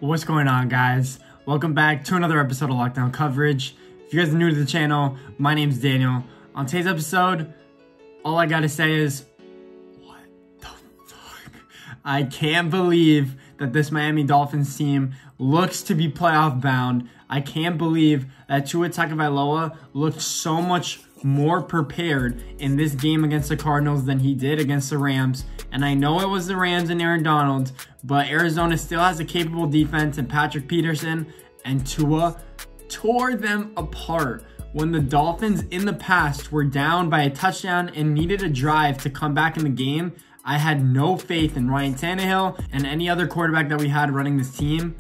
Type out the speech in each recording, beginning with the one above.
What's going on, guys? Welcome back to another episode of Lockdown Coverage. If you guys are new to the channel, my name's Daniel. On today's episode, all I gotta say is, what the fuck? I can't believe that this Miami Dolphins team looks to be playoff bound. I can't believe that Tua Tagovailoa looked so much more prepared in this game against the Cardinals than he did against the Rams. And I know it was the Rams and Aaron Donald, but Arizona still has a capable defense, and Patrick Peterson and Tua tore them apart. When the Dolphins in the past were down by a touchdown and needed a drive to come back in the game, I had no faith in Ryan Tannehill and any other quarterback that we had running this team.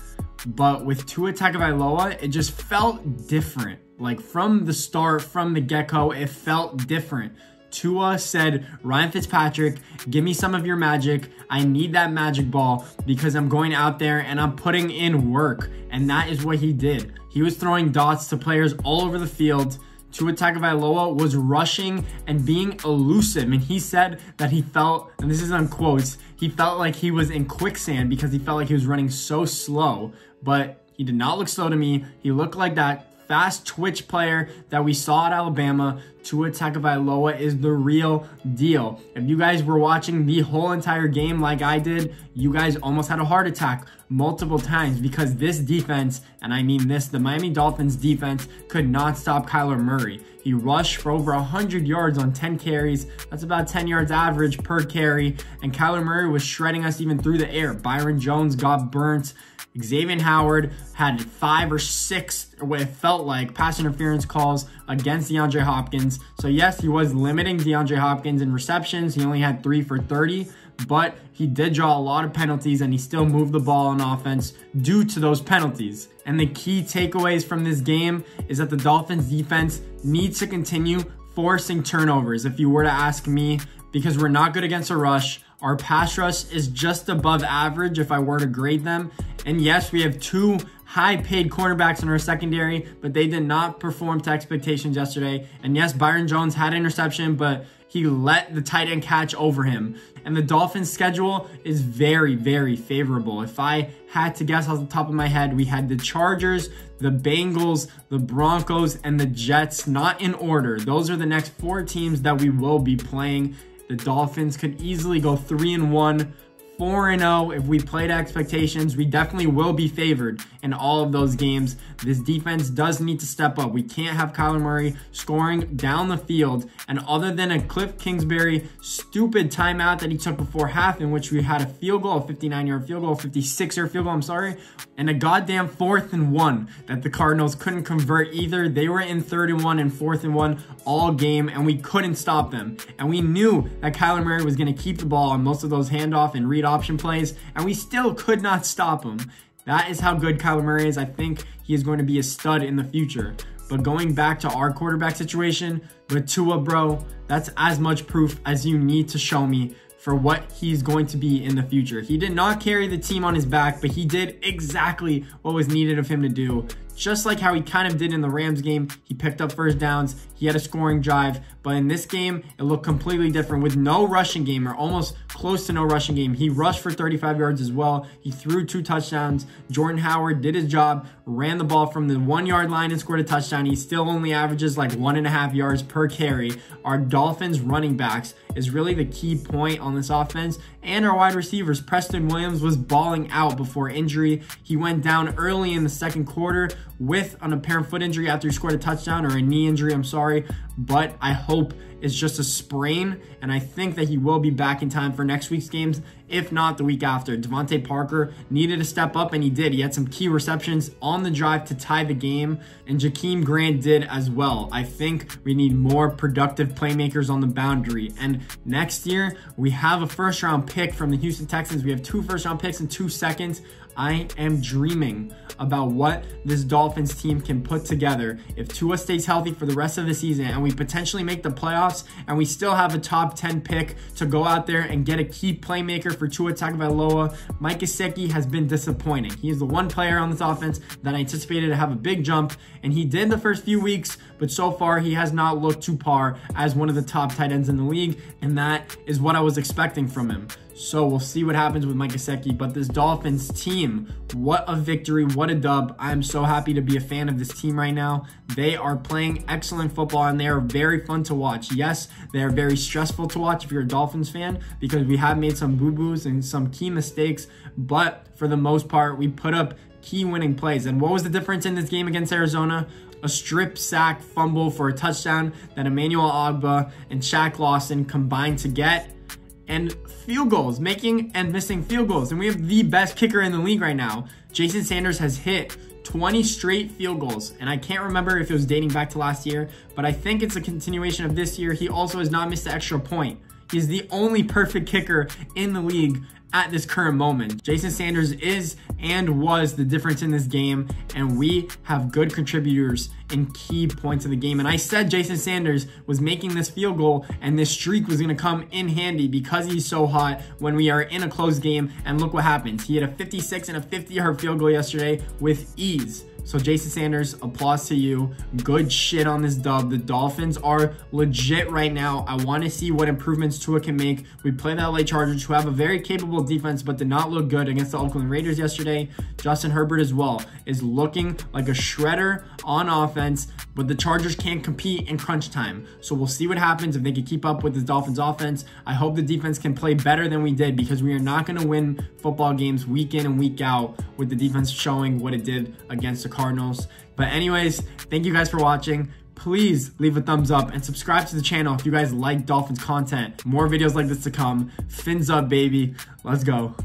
But with Tua Tagovailoa, it just felt different. Like from the start, from the get-go, it felt different. Tua said, Ryan Fitzpatrick, give me some of your magic. I need that magic ball because I'm going out there and I'm putting in work. And that is what he did. He was throwing dots to players all over the field. Tua Tagovailoa was rushing and being elusive. And he said that he felt, and this is on quotes, he felt like he was in quicksand because he felt like he was running so slow. But he did not look slow to me. He looked like that fast twitch player that we saw at Alabama. Tua Tagovailoa is the real deal. If you guys were watching the whole entire game like I did, you guys almost had a heart attack multiple times because this defense, and I mean this, the Miami Dolphins defense could not stop Kyler Murray. He rushed for over 100 yards on 10 carries. That's about 10 yards average per carry. And Kyler Murray was shredding us even through the air. Byron Jones got burnt. Xavier Howard had 5 or 6, what it felt like, pass interference calls against DeAndre Hopkins. So yes, he was limiting DeAndre Hopkins in receptions. He only had 3 for 30, but he did draw a lot of penalties and he still moved the ball on offense due to those penalties. And the key takeaways from this game is that the Dolphins defense needs to continue forcing turnovers, if you were to ask me, because we're not good against a rush. Our pass rush is just above average if I were to grade them. And yes, we have 2 high-paid cornerbacks in our secondary, but they did not perform to expectations yesterday. And yes, Byron Jones had an interception, but he let the tight end catch over him. And the Dolphins' schedule is very, very favorable. If I had to guess off the top of my head, we had the Chargers, the Bengals, the Broncos, and the Jets, not in order. Those are the next 4 teams that we will be playing. The Dolphins could easily go 3-1, 4-0 if we play to expectations. We definitely will be favored in all of those games. This defense does need to step up. We can't have Kyler Murray scoring down the field. And other than a Cliff Kingsbury stupid timeout that he took before half, in which we had a field goal, a 59-yard field goal, a 56-yard field goal, I'm sorry, and a goddamn 4th and 1 that the Cardinals couldn't convert either. They were in 3rd and 1 and 4th and 1 all game, and we couldn't stop them. And we knew that Kyler Murray was going to keep the ball on most of those handoff and read option plays, and we still could not stop him. That is how good Kyler Murray is. I think he is going to be a stud in the future. But going back to our quarterback situation, with Tua, bro, that's as much proof as you need to show me for what he's going to be in the future. He did not carry the team on his back, but he did exactly what was needed of him to do. Just like how he kind of did in the Rams game, he picked up first downs, he had a scoring drive, but in this game, it looked completely different with no rushing game, or almost close to no rushing game. He rushed for 35 yards as well. He threw 2 touchdowns. Jordan Howard did his job, ran the ball from the 1-yard line and scored a touchdown. He still only averages like 1.5 yards per carry. Our Dolphins running backs is really the key point on this offense. And our wide receivers, Preston Williams was balling out before injury. He went down early in the second quarter with an apparent foot injury after he scored a touchdown, or a knee injury, I'm sorry. But I hope it's just a sprain, and I think that he will be back in time for next week's games, if not the week after. Devontae Parker needed to step up, and he did. He had some key receptions on the drive to tie the game, and Jakeem Grant did as well. I think we need more productive playmakers on the boundary. And next year, we have a first-round pick from the Houston Texans. We have 2 first-round picks and 2 seconds. I am dreaming about what this Dolphins team can put together if Tua stays healthy for the rest of the season and we potentially make the playoffs and we still have a top 10 pick to go out there and get a key playmaker for Tua Tagovailoa. Mike Gesicki has been disappointing. He is the one player on this offense that I anticipated to have a big jump, and he did the first few weeks, but so far he has not looked to par as one of the top tight ends in the league, and that is what I was expecting from him. So we'll see what happens with Mike Gesicki. But this Dolphins team, what a victory, what a dub. I'm so happy to be a fan of this team right now. They are playing excellent football and they are very fun to watch. Yes, they are very stressful to watch if you're a Dolphins fan because we have made some boo-boos and some key mistakes. But for the most part, we put up key winning plays. And what was the difference in this game against Arizona? A strip sack fumble for a touchdown that Emmanuel Ogbah and Shaq Lawson combined to get, and field goals, making and missing field goals. And we have the best kicker in the league right now. Jason Sanders has hit 20 straight field goals, and I can't remember if it was dating back to last year, but I think it's a continuation of this year. He also has not missed an extra point. He's the only perfect kicker in the league at this current moment. Jason Sanders is and was the difference in this game, and we have good contributors in key points of the game. And I said Jason Sanders was making this field goal and this streak was going to come in handy because he's so hot when we are in a close game. And look what happens. He had a 56 and a 50-yard field goal yesterday with ease. So Jason Sanders, applause to you. Good shit on this dub. The Dolphins are legit right now. I want to see what improvements Tua can make. We play the LA Chargers, who have a very capable defense, but did not look good against the Oakland Raiders yesterday. Justin Herbert as well is looking like a shredder on offense, but the Chargers can't compete in crunch time. So we'll see what happens if they can keep up with the Dolphins offense. I hope the defense can play better than we did because we are not going to win football games week in and week out with the defense showing what it did against the Cardinals. But anyways, thank you guys for watching. Please leave a thumbs up and subscribe to the channel if you guys like Dolphins content. More videos like this to come. Fins up, baby. Let's go.